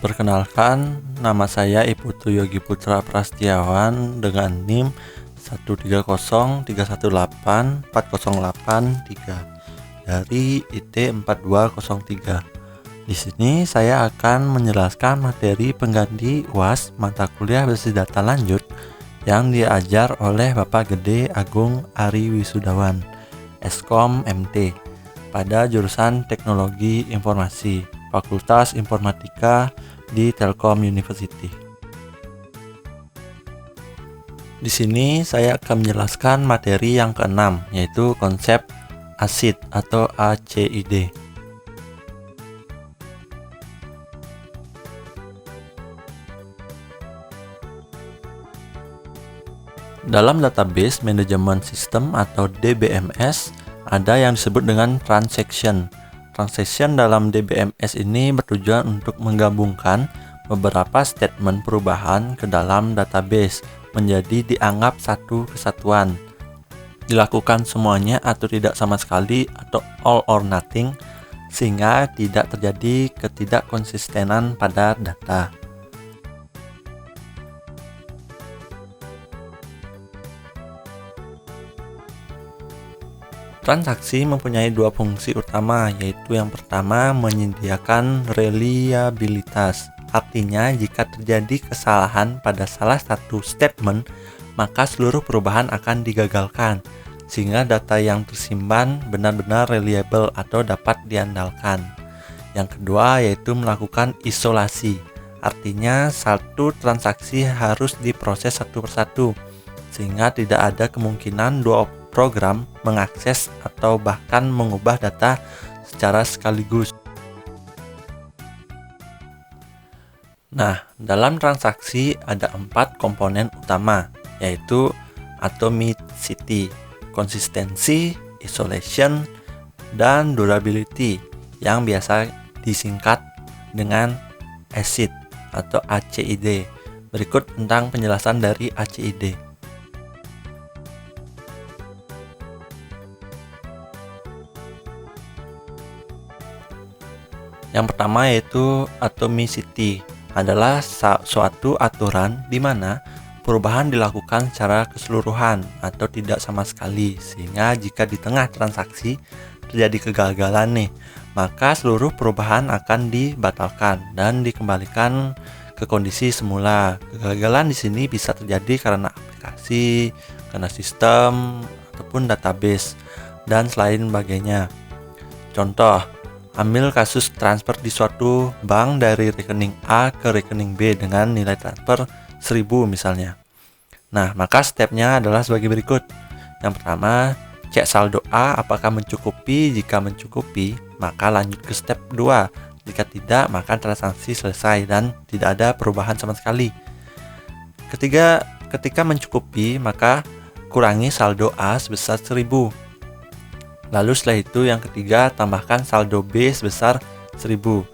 Perkenalkan, nama saya Iputu Yogi Putra Prastiawan dengan NIM 13031184083 dari IT 4203. Di sini saya akan menjelaskan materi pengganti UAS mata kuliah basis data lanjut yang diajar oleh Bapak Gede Agung Ari Wisudawan, Eskom MT, pada jurusan Teknologi Informasi, Fakultas Informatika di Telkom University. Di sini saya akan menjelaskan materi yang keenam, yaitu konsep ACID atau ACID. Dalam database management system atau DBMS, ada yang disebut dengan transaction. Transaction dalam DBMS ini bertujuan untuk menggabungkan beberapa statement perubahan ke dalam database menjadi dianggap satu kesatuan. Dilakukan semuanya atau tidak sama sekali atau all or nothing, sehingga tidak terjadi ketidakkonsistenan pada data. Transaksi mempunyai dua fungsi utama, yaitu yang pertama menyediakan reliabilitas. Artinya, jika terjadi kesalahan pada salah satu statement, maka seluruh perubahan akan digagalkan, sehingga data yang tersimpan benar-benar reliable atau dapat diandalkan. Yang kedua yaitu melakukan isolasi. Artinya, satu transaksi harus diproses satu persatu, sehingga tidak ada kemungkinan dua program mengakses atau bahkan mengubah data secara sekaligus. Nah, dalam transaksi ada 4 komponen utama, yaitu atomicity, konsistensi, isolation, dan durability, yang biasa disingkat dengan ACID atau ACID. Berikut tentang penjelasan dari ACID. Yang pertama yaitu atomicity, adalah suatu aturan di mana perubahan dilakukan secara keseluruhan atau tidak sama sekali, sehingga jika di tengah transaksi terjadi kegagalan nih, maka seluruh perubahan akan dibatalkan dan dikembalikan ke kondisi semula. Kegagalan di sini bisa terjadi karena aplikasi, karena sistem, ataupun database, dan selain sebagainya. Contoh, ambil kasus transfer di suatu bank dari rekening A ke rekening B dengan nilai transfer 1000 misalnya. Nah, maka stepnya adalah sebagai berikut. Yang pertama, cek saldo A apakah mencukupi. Jika mencukupi, maka lanjut ke step 2. Jika tidak, maka transaksi selesai dan tidak ada perubahan sama sekali. Ketika mencukupi, maka kurangi saldo A sebesar 1000. Lalu setelah itu yang ketiga, tambahkan saldo B sebesar 1000.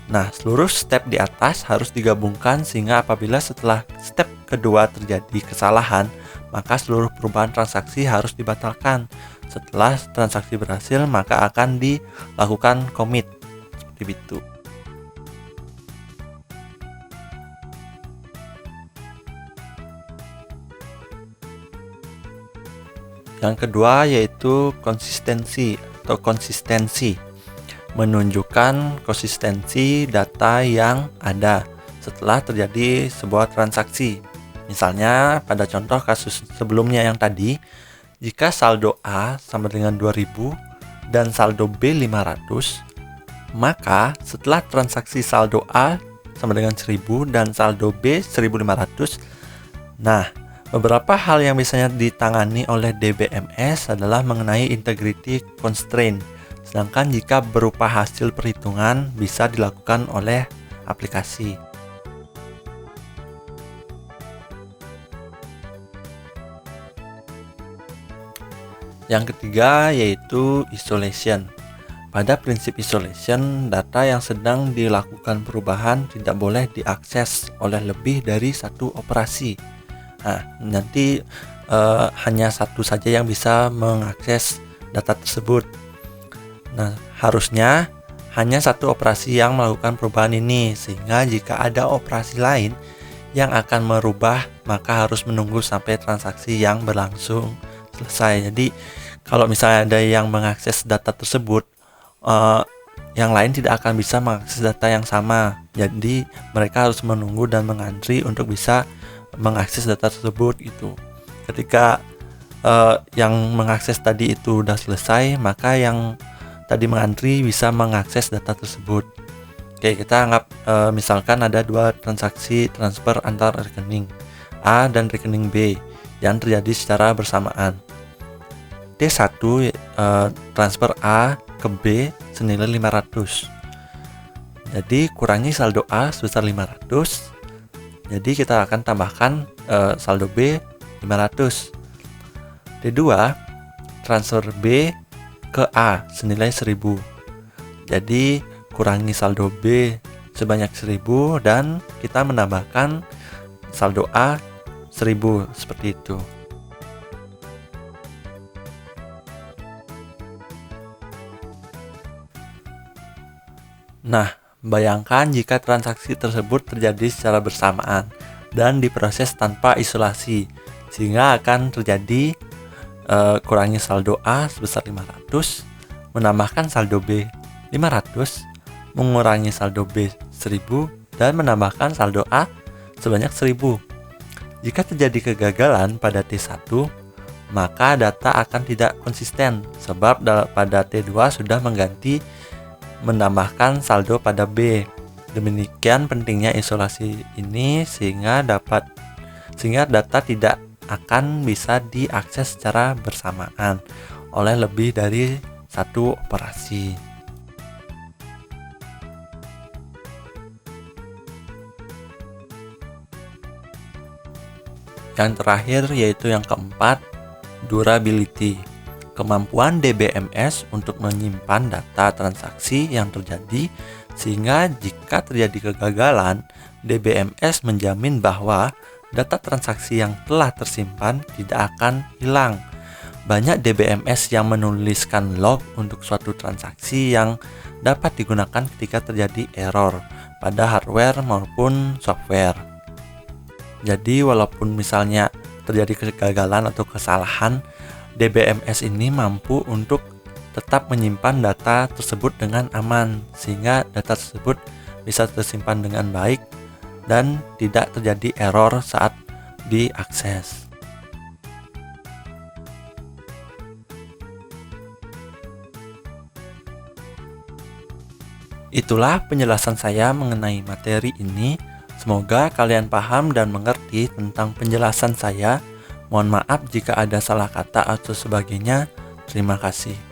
Nah, seluruh step di atas harus digabungkan sehingga apabila setelah step kedua terjadi kesalahan, maka seluruh perubahan transaksi harus dibatalkan. Setelah transaksi berhasil, maka akan dilakukan commit. Seperti itu. Yang kedua yaitu konsistensi atau konsistensi, menunjukkan konsistensi data yang ada setelah terjadi sebuah transaksi. Misalnya pada contoh kasus sebelumnya yang tadi, jika saldo A sama dengan 2000 dan saldo B 500, maka setelah transaksi saldo A sama dengan 1000 dan saldo B 1500, nah, beberapa hal yang biasanya ditangani oleh DBMS adalah mengenai integrity constraint, sedangkan jika berupa hasil perhitungan bisa dilakukan oleh aplikasi. Yang ketiga yaitu isolation. Pada prinsip isolation, data yang sedang dilakukan perubahan tidak boleh diakses oleh lebih dari satu operasi. Nah, nanti hanya satu saja yang bisa mengakses data tersebut. Nah, harusnya hanya satu operasi yang melakukan perubahan ini, sehingga jika ada operasi lain yang akan merubah, maka harus menunggu sampai transaksi yang berlangsung selesai. Jadi kalau misalnya ada yang mengakses data tersebut, yang lain tidak akan bisa mengakses data yang sama. Jadi mereka harus menunggu dan mengantri untuk bisa mengakses data tersebut gitu. Ketika yang mengakses tadi itu udah selesai, maka yang tadi mengantri bisa mengakses data tersebut. Oke, kita anggap misalkan ada dua transaksi transfer antar rekening A dan rekening B yang terjadi secara bersamaan. D1 transfer A ke B senilai 500. Jadi kurangi saldo A sebesar 500. Jadi kita akan tambahkan saldo B 500. D2 transfer B ke A senilai 1000. Jadi kurangi saldo B sebanyak 1000 dan kita menambahkan saldo A 1000 seperti itu. Nah, bayangkan jika transaksi tersebut terjadi secara bersamaan dan diproses tanpa isolasi, sehingga akan terjadi kurangi saldo A sebesar 500, menambahkan saldo B 500, mengurangi saldo B 1000, dan menambahkan saldo A sebanyak 1000. Jika terjadi kegagalan pada T1, maka data akan tidak konsisten sebab pada T2 sudah mengganti menambahkan saldo pada B. Demikian pentingnya isolasi ini sehingga data tidak akan bisa diakses secara bersamaan oleh lebih dari satu operasi. Yang terakhir yaitu yang keempat, durability. Kemampuan DBMS untuk menyimpan data transaksi yang terjadi, sehingga jika terjadi kegagalan, DBMS menjamin bahwa data transaksi yang telah tersimpan tidak akan hilang. Banyak DBMS yang menuliskan log untuk suatu transaksi yang dapat digunakan ketika terjadi error pada hardware maupun software. Jadi walaupun misalnya terjadi kegagalan atau kesalahan, DBMS ini mampu untuk tetap menyimpan data tersebut dengan aman, sehingga data tersebut bisa tersimpan dengan baik dan tidak terjadi error saat diakses. Itulah penjelasan saya mengenai materi ini. Semoga kalian paham dan mengerti tentang penjelasan saya. Mohon maaf jika ada salah kata atau sebagainya. Terima kasih.